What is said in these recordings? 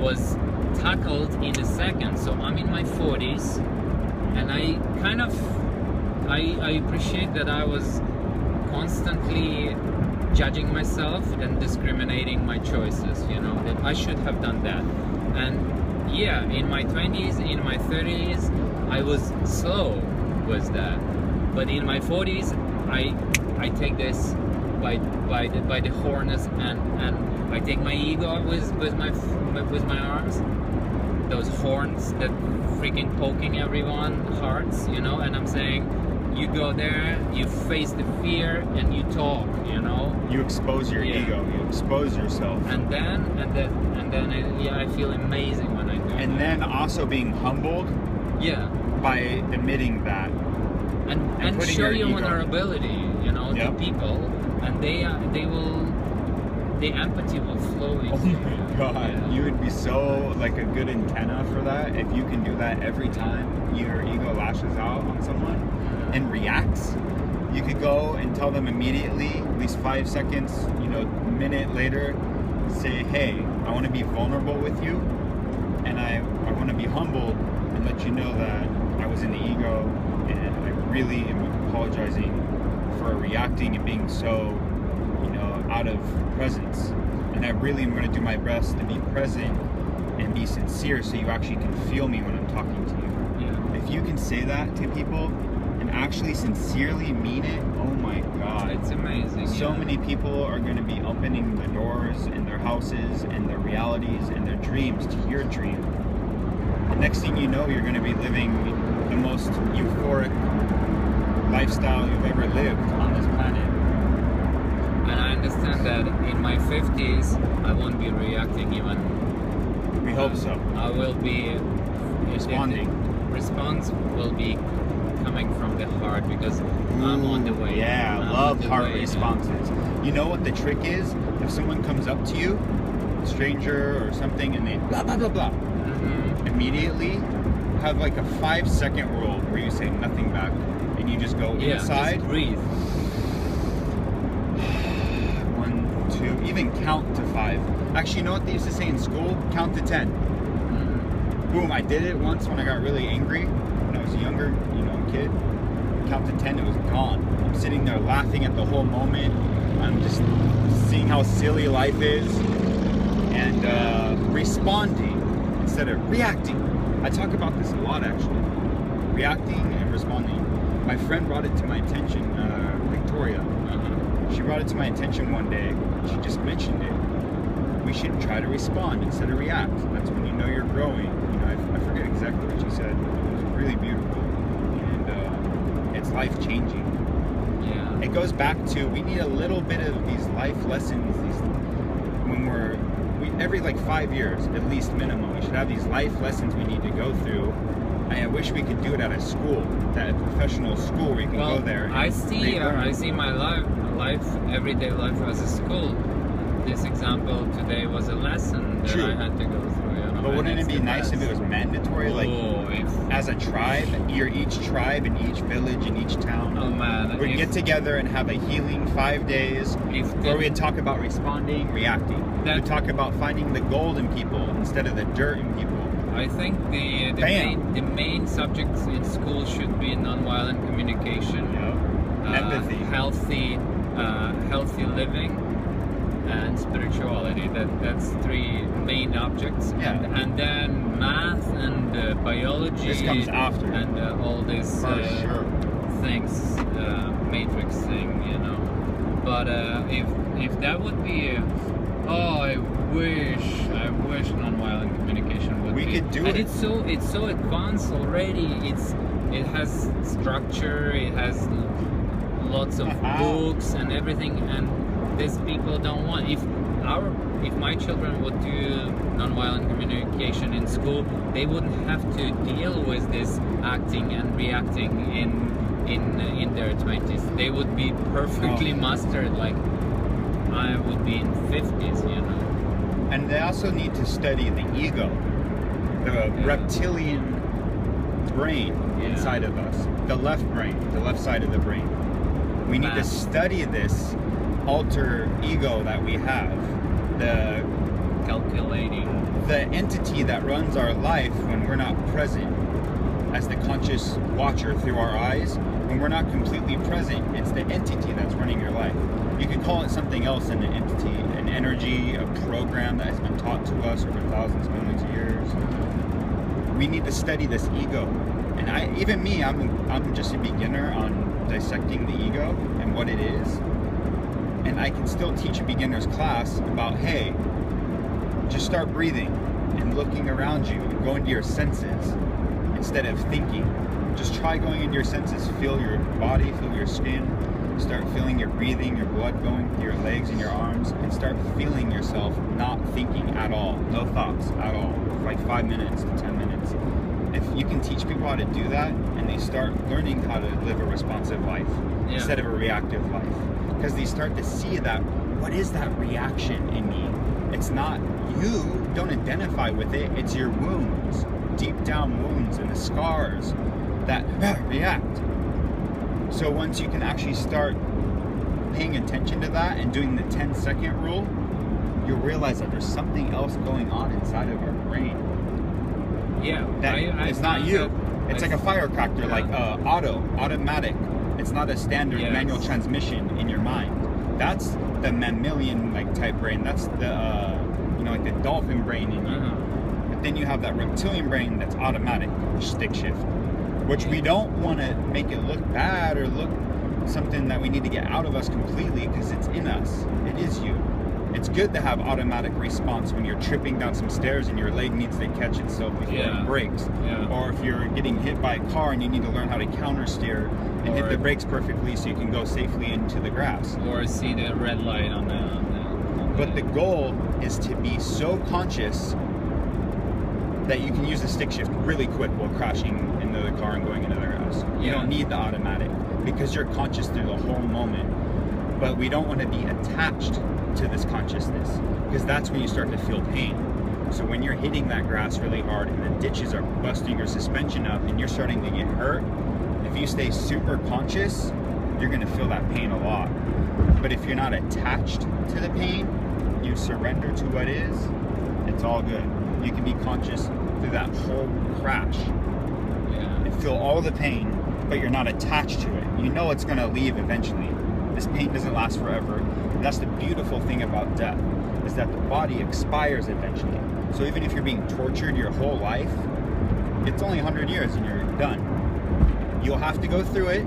was tackled in a second. So I'm in my 40s, and I kind of I appreciate that I was constantly judging myself and discriminating my choices, you know, that I should have done that. And yeah, in my 20s, in my 30s, I was slow with that. But in my 40s, I take this by the horns, and I take my ego with my arms, those horns that freaking poking everyone hearts, you know, and I'm saying, you go there, you face the fear, and you talk, you know. You expose your ego, you expose yourself. And then I feel amazing when I do that. And then also being humbled by admitting that. And show your vulnerability, you know, to people, and the empathy will flow into you. Oh my God, you would be so like a good antenna for that if you can do that every time your ego lashes out on someone and reacts. You could go and tell them immediately, at least 5 seconds, you know, a minute later, say, hey, I want to be vulnerable with you, and I want to be humbled and let you know that I was in the ego, and I really am apologizing for reacting and being so, you know, out of presence. And I really am going to do my best to be present and be sincere so you actually can feel me when I'm talking to you. Yeah. If you can say that to people and actually sincerely mean it, oh my God. It's amazing. So many people are going to be opening the doors in their houses and their realities and their dreams to your dream. The next thing you know, you're going to be living the most euphoric lifestyle you've ever lived on this planet. And I understand that in my 50s, I won't be reacting even. We hope so. I will be responding. Response will be coming from the heart, because I'm on the way. Yeah, I love heart responses. You know what the trick is? If someone comes up to you, a stranger or something, and they blah, blah, blah, blah, immediately have like a 5-second rule where you say nothing back, and you just go inside. Just breathe. 1, 2, even count to 5. Actually, you know what they used to say in school? Count to 10. Boom, I did it once when I got really angry when I was a younger, you know, kid. Count to 10, it was gone. I'm sitting there laughing at the whole moment. I'm just seeing how silly life is and responding instead of reacting. I talk about this a lot, actually. Reacting and responding. My friend brought it to my attention, Victoria. She brought it to my attention one day. She just mentioned it. We should try to respond instead of react. That's when you know you're growing. You know, I forget exactly what she said. It was really beautiful, and it's life-changing. Yeah. It goes back to, we need a little bit of these life lessons. Every like 5 years, at least minimum, we should have these life lessons we need to go through. I wish we could do it at a school, at a professional school where you can go there. And I see my life, everyday life as a school. This example today was a lesson that I had to go through. You know, but wouldn't it be nice if it was mandatory? Like, as a tribe, each tribe in each village in each town, oh man, we'd get together and have a healing 5 days where we'd talk about responding, reacting. We'd talk about finding the gold in people instead of the dirt in people. I think the main subjects in school should be nonviolent communication, empathy, healthy living, and spirituality. That's 3 main objects. And then math and biology. This comes after. And all these things, matrix thing, you know. But if that would be, I wish nonviolent communication would be. We could do it. And it's so advanced already. It has structure. It has lots of books and everything. And these people don't want. If my children would do nonviolent communication in school, they wouldn't have to deal with this acting and reacting in their 20s. They would be perfectly mastered, like I would be in 50s, you know. And they also need to study the ego, the reptilian brain inside of us, the left brain, the left side of the brain. We need to study this alter ego that we have, the calculating. The entity that runs our life when we're not present, as the conscious watcher through our eyes, when we're not completely present, it's the entity that's running your life. You could call it something else than an entity, an energy, a program that has been taught to us over thousands, millions of years. We need to study this ego. And I'm just a beginner on dissecting the ego and what it is. And I can still teach a beginner's class about, hey, just start breathing and looking around you and go into your senses instead of thinking. Just try going into your senses. Feel your body, feel your skin. Start feeling your breathing, your blood going through your legs and your arms, and start feeling yourself not thinking at all. No thoughts at all. For like 5 minutes to 10 minutes. If you can teach people how to do that, and they start learning how to live a responsive life instead of a reactive life, because they start to see that, what is that reaction in me? It's not you, don't identify with it, it's your wounds, deep down wounds and the scars that react. So once you can actually start paying attention to that and doing the 10-second rule, you'll realize that there's something else going on inside of our brain. Yeah, it's not you. It's like a firecracker, like automatic. It's not a standard manual transmission in your mind. That's the mammalian type brain. That's the like the dolphin brain in you. But then you have that reptilian brain that's automatic, stick shift, which we don't want to make it look bad or look something that we need to get out of us completely, because it's in us. It is you. It's good to have automatic response when you're tripping down some stairs and your leg needs to catch itself before it breaks. Or if you're getting hit by a car and you need to learn how to counter steer and hit the brakes perfectly so you can go safely into the grass. Or see the red light on the But the goal is to be so conscious that you can use the stick shift really quick while crashing into the car and going into the grass. You don't need the automatic, because you're conscious through the whole moment. But we don't want to be attached to this consciousness, because that's when you start to feel pain. So when you're hitting that grass really hard and the ditches are busting your suspension up and you're starting to get hurt, if you stay super conscious, you're going to feel that pain a lot. But if you're not attached to the pain, you surrender to what is, it's all good. You can be conscious through that whole crash and feel all the pain, but you're not attached to it. You know it's going to leave eventually. This pain doesn't last forever. And that's the beautiful thing about death, is that the body expires eventually. So even if you're being tortured your whole life, it's only 100 years and you're done. You'll have to go through it.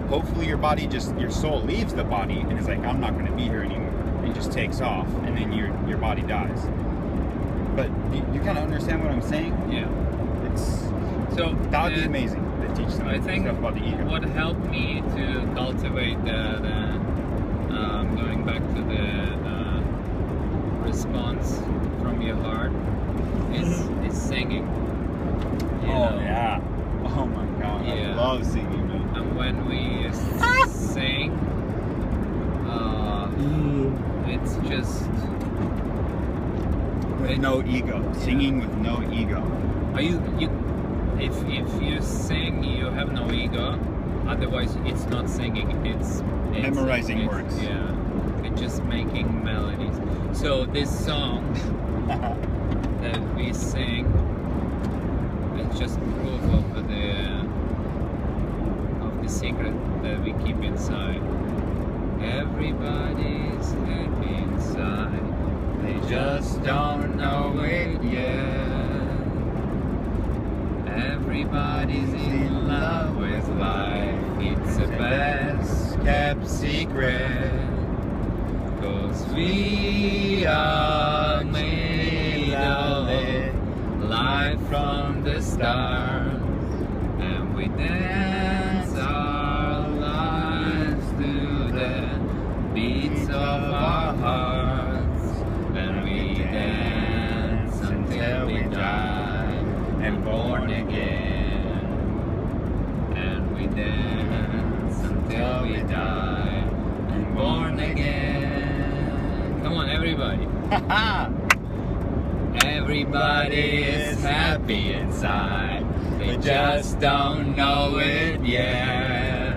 Hopefully your soul leaves the body and is like, I'm not going to be here anymore. It just takes off, and then your body dies. But you kind of understand what I'm saying? Yeah. That would be amazing to teach them stuff about the ego. What helped me to cultivate the going back to the response from your heart is singing. Yeah. Oh my God. I love singing, man. And when we sing, it's just with no ego. Singing with no ego. If you sing, you have no ego. Otherwise, it's not singing. It's memorizing words. Yeah, it's just making melodies. So this song that we sing, it's just proof of the secret that we keep inside. Everybody's happy inside. They just don't know it yet. Everybody's in love with life. It's the best kept secret. 'Cause we are made of it. Life from the start. And we dance our lives to the beats of our hearts. And we dance until we die and born again. And we dance until we die and born again. Come on, everybody. Everybody is happy inside. They just don't know it yet.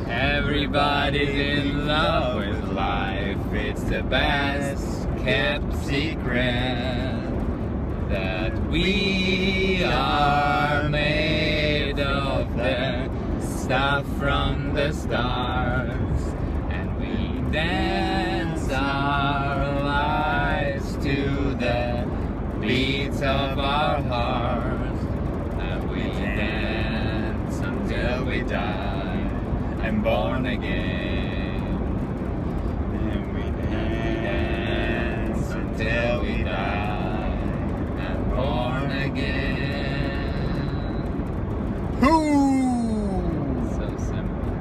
Everybody's in love with life. It's the best kept secret that we are made of the stuff from the stars, and we dance our lives to the beats of our hearts, and we dance until we die and born again, and we dance until we die and born again. So simple.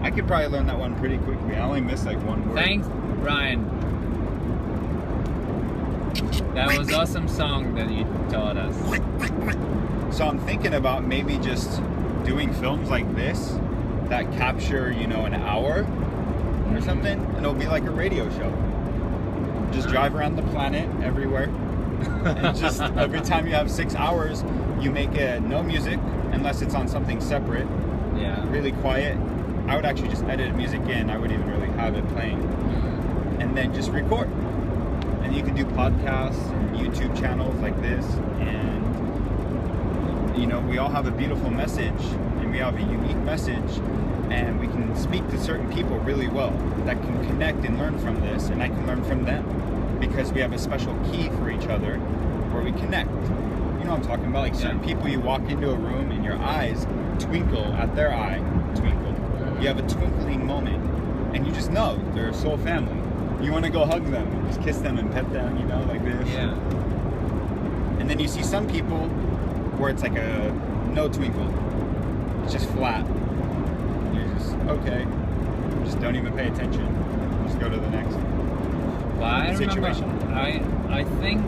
I could probably learn that one pretty quickly. I only missed like one word. Thanks, Ryan. That was awesome song that you taught us. So I'm thinking about maybe just doing films like this that capture, you know, an hour or something, and it'll be like a radio show. Just drive around the planet everywhere, and just every time you have 6 hours, you make no music unless it's on something separate. Yeah. Really quiet. I would actually just edit music in. I wouldn't even really have it playing, and then just record. And you can do podcasts and YouTube channels like this, and you know, we all have a beautiful message, and we have a unique message, and we can speak to certain people really well that can connect and learn from this, and I can learn from them because we have a special key for each other where we connect. You know what I'm talking about? Like certain people, you walk into a room and your eyes twinkle at their eye twinkle. You have a twinkling moment, and you just know they're a soul family. You want to go hug them and just kiss them and pet them, you know, like this. Yeah. And then you see some people where it's like a no twinkle. It's just flat. You're just, okay. Just don't even pay attention. Just go to the next Well, I situation. Remember, I think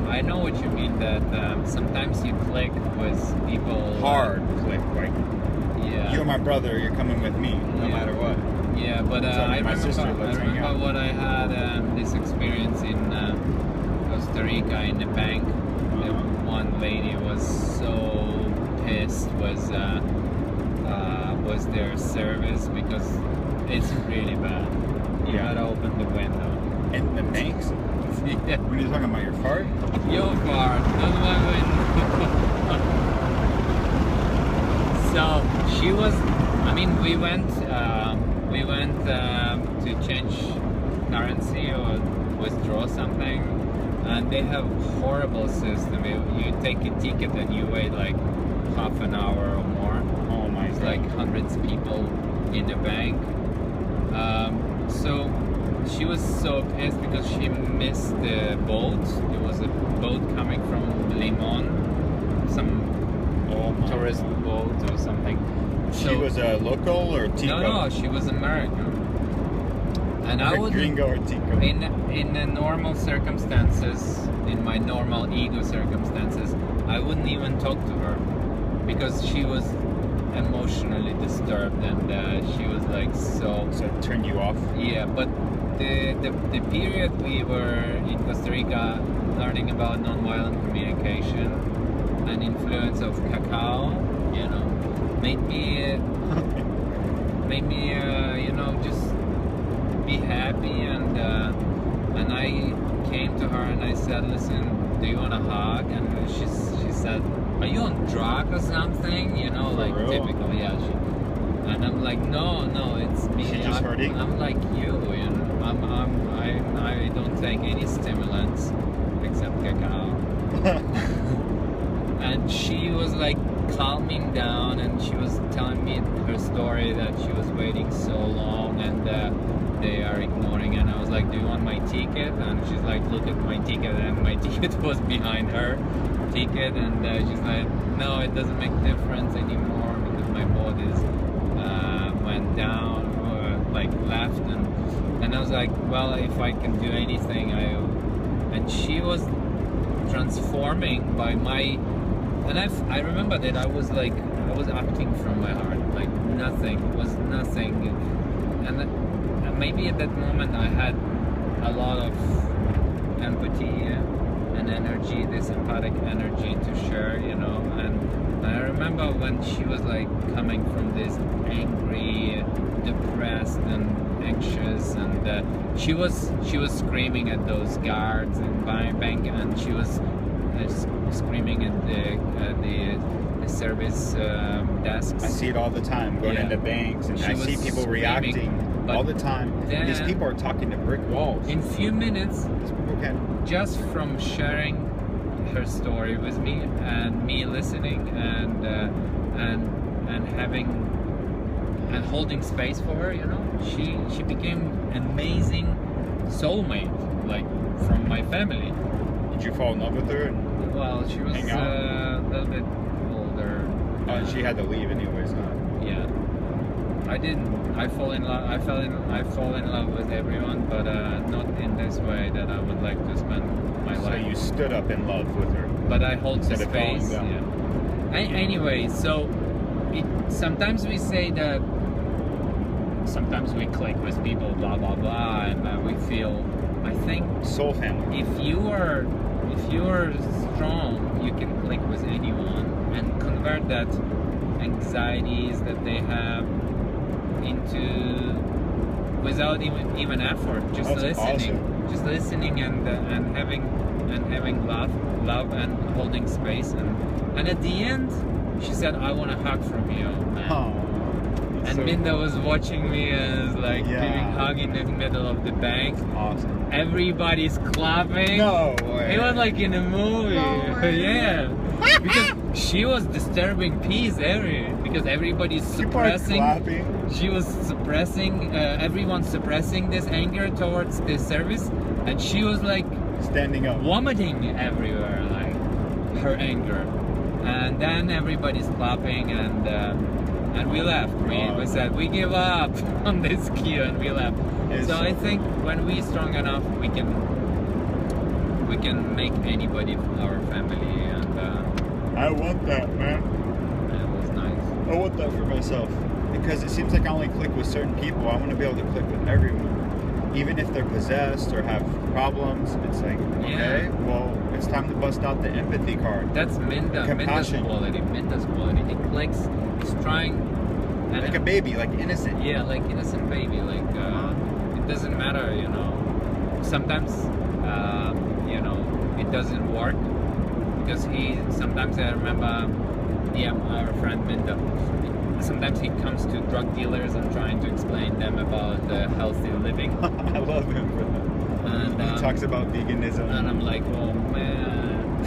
I know what you mean, that sometimes you click with people. Hard click, like, yeah. you're my brother, you're coming with me, no matter what. Yeah, but I my remember, sister, let's hang out. what I had this experience in Costa Rica in the bank. One lady was so pissed was their service, because it's really bad. You gotta open the window. And the banks? Yeah. When you're talking about your fart? Your fart, not my window. So she was. I mean, we went to change currency or withdraw something, and they have horrible system. You take a ticket and you wait like half an hour or more. Oh my God. Like hundreds of people in the bank. So she was so pissed because she missed the boat. There was a boat coming from Limon, some tourist boat or something. She was a local or Tico? No, she was American. And I would, Gringo or Tico? in the normal circumstances, in my normal ego circumstances, I wouldn't even talk to her because she was emotionally disturbed, and she was like so turn you off? Yeah, but the period we were in Costa Rica learning about nonviolent communication and influence of cacao, you know, made me you know, just be happy, and I came to her and I said, listen, do you want a hug? And she said, are you on drug or something? You know, like typical, yeah. And I'm like, no, it's me. She just hurting? I'm like you know. I don't take any stimulants except cacao. And she was like calming down, and she was telling me her story that she was waiting so long, and they are ignoring. And I was like, do you want my ticket? And she's like, look at my ticket, and my ticket was behind her ticket, and she's like, no, it doesn't make a difference anymore because my boat is went down or like left, and I was like, well, if I can do anything, and she was transforming by my. And I remember that I was acting from my heart, like nothing, it was nothing. And maybe at that moment I had a lot of empathy and energy, this empathic energy to share, you know. And I remember when she was like coming from this angry, depressed, and anxious, and she was screaming at those guards in bank, and she was screaming at the service desks. I see it all the time going into banks, and I see people reacting all the time. And these people are talking to brick walls. In few minutes, just from sharing her story with me and me listening and having and holding space for her, you know, she became an amazing soulmate, like from my family. Did you fall in love with her? Well, she was a little bit older. Oh, she had to leave anyways, huh? Yeah, I didn't. I fall in love. I fall in love with everyone, but not in this way that I would like to spend my life. So you stood up in love with her. But I hold the space. Yeah. Anyway, so sometimes we say that. Sometimes we click with people, blah blah blah, and we feel. I think soul family. If you are strong, you can click with anyone and convert that anxieties that they have into without even effort, just listening, just listening and having love and holding space, and at the end she said, "I want a hug from you, man." Oh, and so Minda was watching me as like giving hug in the middle of the bank. Awesome. Everybody's clapping. No way. It was like in a movie. No way. Yeah. Because she was disturbing peace because everybody's suppressing. She was suppressing, everyone's suppressing this anger towards this service, and she was like standing up, vomiting everywhere, like her anger. And then everybody's clapping, and we left. We said we give up on this queue, and we left. So I think when we're strong enough, we can make anybody our family, and I want that, man. It was nice. I want that for myself, because it seems like I only click with certain people. I want to be able to click with everyone, even if they're possessed or have problems. It's like, okay, well, it's time to bust out the empathy card. That's Minda's quality. Minda's quality. He clicks. He's trying. And like a baby, like innocent. Yeah, like innocent baby. Like it doesn't matter, you know. Sometimes, you know, it doesn't work because sometimes I remember, our friend Minda. Sometimes he comes to drug dealers and trying to explain them about healthy living. I love him for that. And he talks about veganism. And I'm like, oh man,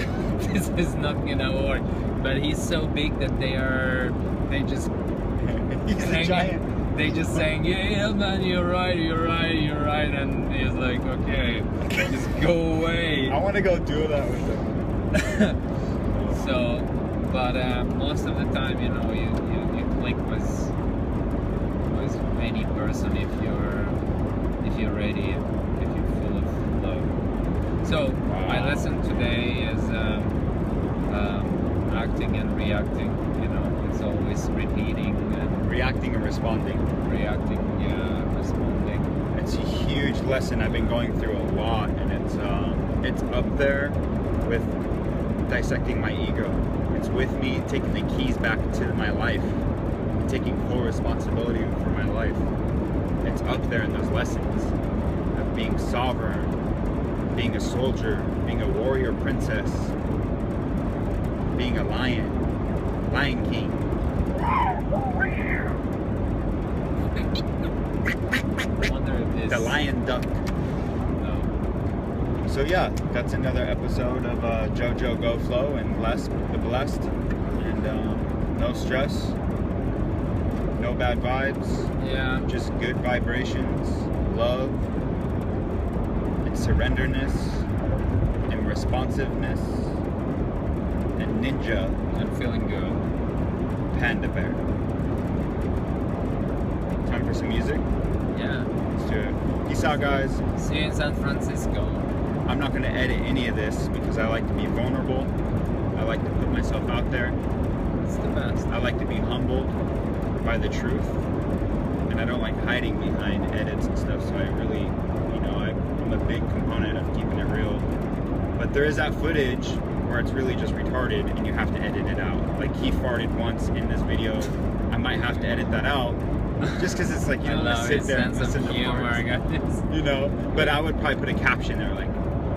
this is not gonna work. But he's so big that he's a giant. They just saying, yeah man, you're right, and he's like, okay, just go away. I want to go do that with him. So, but most of the time, you know, you click with any person if you're ready, if you're full of love. So my lesson today is acting and reacting. You know, it's always repeating and reacting and responding. Reacting, responding. It's a huge lesson I've been going through a lot, and it's up there with dissecting my ego. It's with me taking the keys back to my life, taking full responsibility for my life. It's up there in those lessons of being sovereign, being a soldier, being a warrior princess, being a lion king. The lion duck. So yeah, that's another episode of JoJoGoflow and the Blessed, and no stress, no bad vibes, just good vibrations, love, and surrenderness, and responsiveness, and ninja, and feeling good, panda bear. Time for some music? Yeah. Let's do it. Peace out, guys. See you in San Francisco. I'm not going to edit any of this because I like to be vulnerable. I like to put myself out there. It's the best. I like to be humbled by the truth. And I don't like hiding behind edits and stuff. So I really, you know, I'm a big component of keeping it real. But there is that footage where it's really just retarded and you have to edit it out. Like he farted once in this video. I might have to edit that out Just because it's like, you I don't want to love sit his there and sense listen of to humor, parts, guys. you know. But I would probably put a caption there, like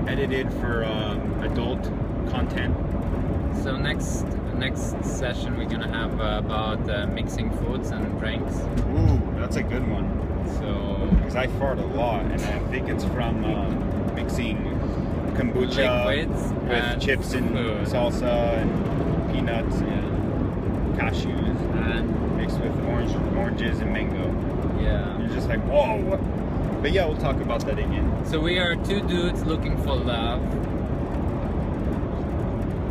edited for adult content. So next session we're gonna have about mixing foods and drinks. Ooh, that's a good one. So Because I fart a lot, and I think it's from mixing kombucha liquids with and chips and food. salsa and peanuts and cashews And mixed with oranges and mango. yeah. You're just like, whoa. But yeah, we'll talk about that again. So we are two dudes looking for love.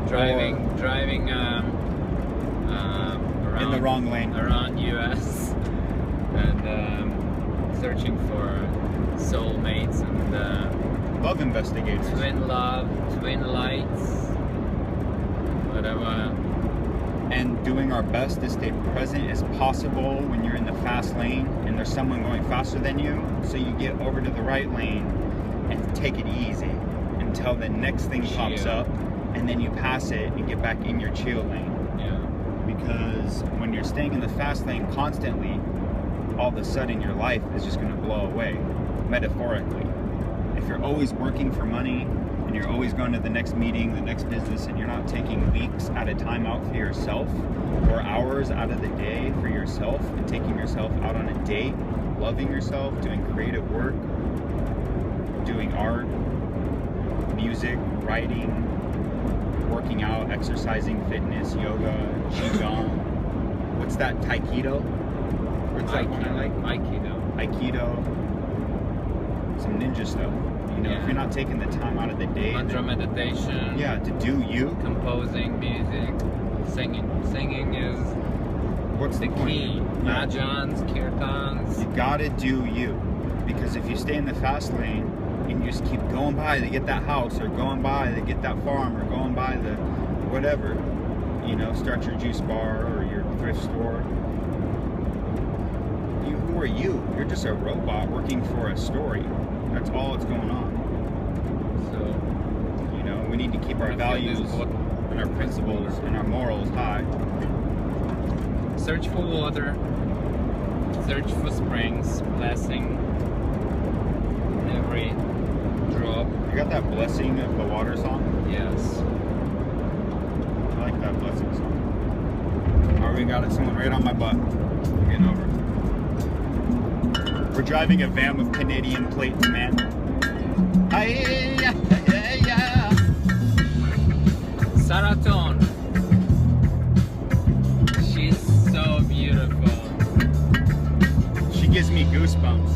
Driving around In the wrong lane. around US and searching for soulmates and Love investigators. twin love, twin lights, whatever. And doing our best to stay present as possible when you're in the fast lane and there's someone going faster than you, so you get over to the right lane and take it easy until the next thing pops Chill. up, and then you pass it and get back in your chill lane. Yeah. Because when you're staying in the fast lane constantly, all of a sudden your life is just going to blow away, metaphorically. If you're always working for money and you're always going to the next meeting, the next business, and you're not taking weeks at a time out for yourself or hours out of the day for yourself and taking yourself out on a date, loving yourself, doing creative work, doing art, music, writing, working out, exercising, fitness, yoga, qigong. What's that, Taekwondo? What's that one I like? Aikido. Some ninja stuff. You know, Yeah. if you're not taking the time out of the day, Mantra meditation. yeah, to do you, Composing music, singing. Singing is what's the the point? key. Yeah. Bhajans, kirtans. You gotta do you. Because if you stay in the fast lane and you just keep going by to get that house, or going by to get that farm, or going by the whatever, you know, start your juice bar or your thrift store. Who are you? You're just a robot working for a story. That's all that's going on. So You know, we need to keep our I feel this values book- and our principles and our morals high. search for water, search for springs, blessing every drop. You got that blessing of the water song? Yes. I like that blessing song. Already got it, someone right on my butt. I'm getting over it. We're driving a van with Canadian plates, man. Aye, yeah, yeah, yeah. Saraton. She's so beautiful. She gives me goosebumps.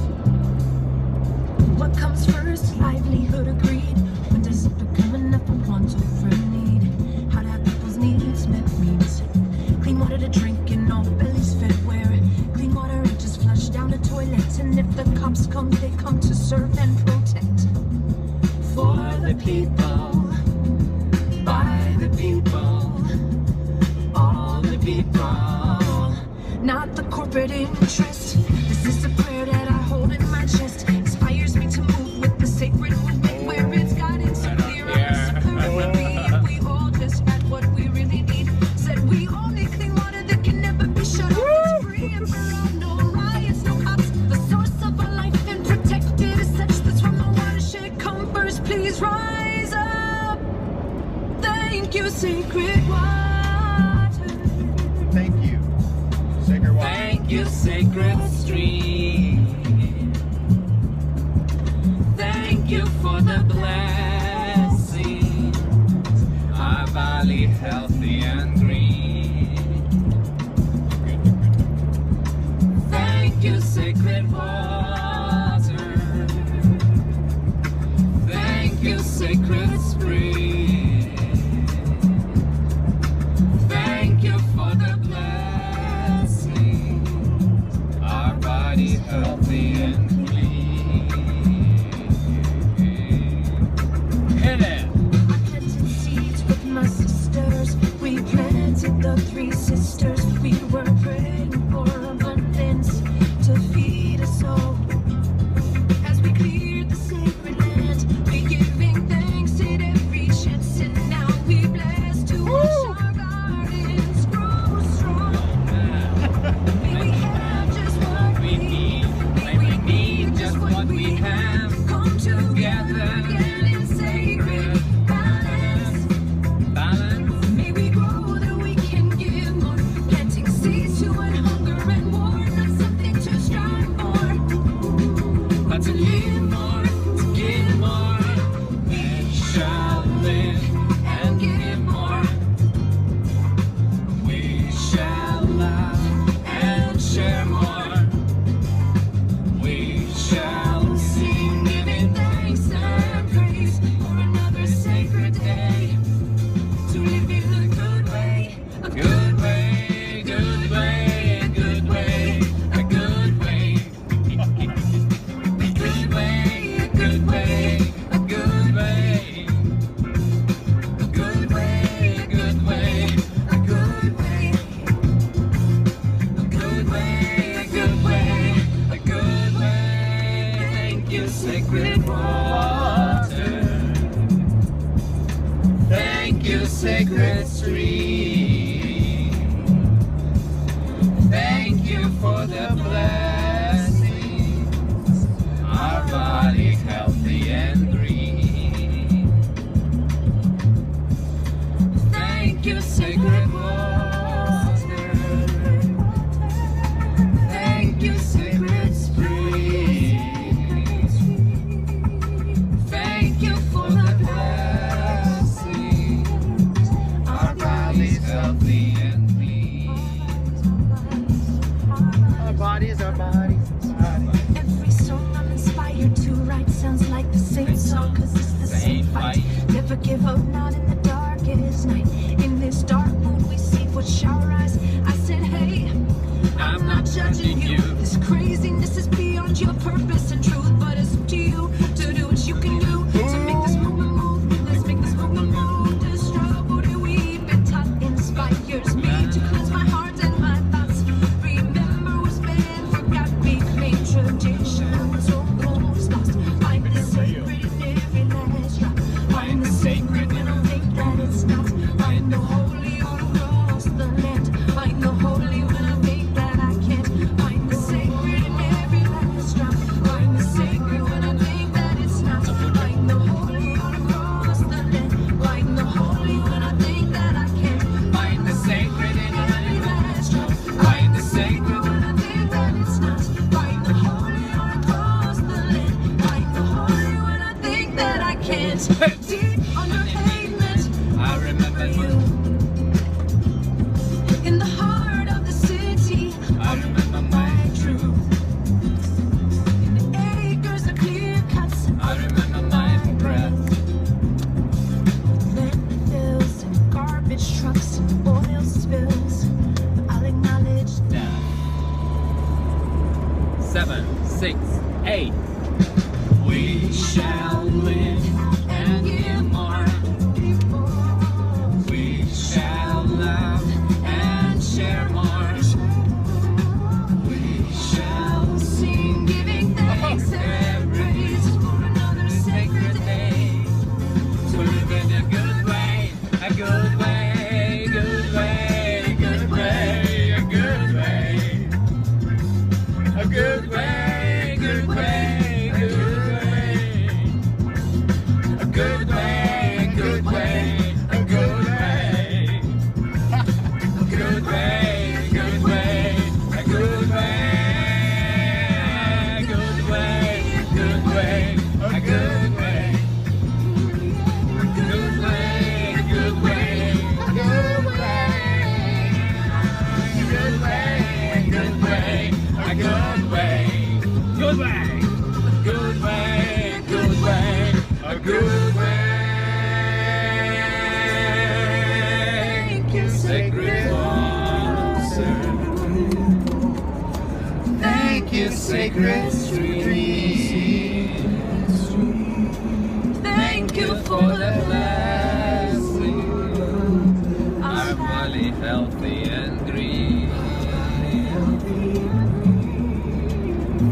What comes first? Livelihood or greed? When does it become enough of want over a need? How to have people's needs met means clean water to drink and all bellies fed. Where clean water ain't just flushed down the toilet. And if the cops come, they come to serve and protect. For the people, by the people, all the people, not the corporate interest. This is a prayer that I hold in my chest. Inspires me to move with the sacred movement where it's gotten so clear on us perfectly. If we all just had what we really need, said we all need clean water that can never be shut off. It's free and for all, no riots, no cops. The source of our life and protected is such that's from the watershed. Come first, please rise up. Thank you, sacred water. Thank you. Sacred water. Thank you, sacred stream. Thank you for the blessings. Our valley healthy and green. Thank you, sacred water. Thank you, sacred spring. Thank you for the blessing. Our body healthy and clean. Hit it! I planted seeds with my sisters. We planted the three sisters. We were praying for abundance to feed us all. As we cleared the sacred land, we giving thanks at every chance. And now we bless to watch our gardens grow strong. May we have just one you, sacred stream. Thank you for the blessings. Our bodies healthy and green. Thank you, sacred water. Thank you, sacred spring. Thank you for the blessings. Our bodies healthy and clean. Our bodies, our bodies. Every song I'm inspired to write sounds like the same song, cause it's the same fight. Never give up, not in the darkest night. In this dark mood we see what shall rise. I said, hey, I'm not judging you. This craziness is beyond your purpose and truth, but it's up to you to do what you can do to make this movement move. Let's make this movement move. The struggle that we've been taught inspires me to cleanse my heart and my thoughts. Remember what's been forgot, reclaim traditions almost lost. Find the sacred in every last drop. Find the sacred when I think that it's not. Find the holy all across the land. Find the holy when I think that I can't. Find the sacred in every last drop. Find the sacred when I think that it's not. Find the holy all across the land. Find the holy when I think that I can't. Find the sacred in every last drop. Find the sacred when I think that it's not. Find the holy all across the land. Find the holy when I think that I can't. Deep under pavement, I remember you. In the heart of the city, I remember my truth. Acres of clear cuts, I remember my breath. landfills and garbage trucks and oil spills. I'll acknowledge Down. 7, 6, 8. We shall live and give more. We shall love and share more. We shall sing, giving thanks and praise for another sacred day. To live in a good way, a good way, good way, good way, a good way. A good way, good way, good way. A good way, good way, a good way. A good way, good way, a good way. Good way, good way, a good way. Good way, good way, good way. Good way, good way, a good way. Good way, good way, good way, a good way. Thank you, sacred water. Thank you, sacred stream. Thank you for the blessing. Our body healthy and green.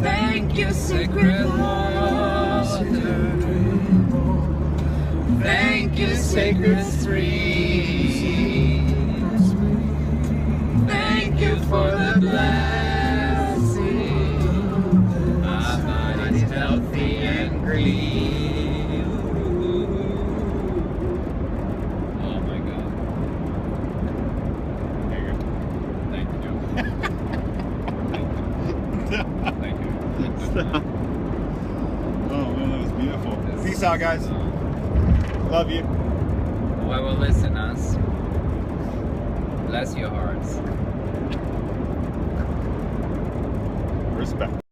Thank you, sacred water. Thank you, sacred streams. Thank you for the blessing. Our bodies healthy and green. Oh my God. There you go. Thank you. Oh man, that was beautiful. Peace out, guys. Love you. Whoever listeners, bless your hearts. Respect.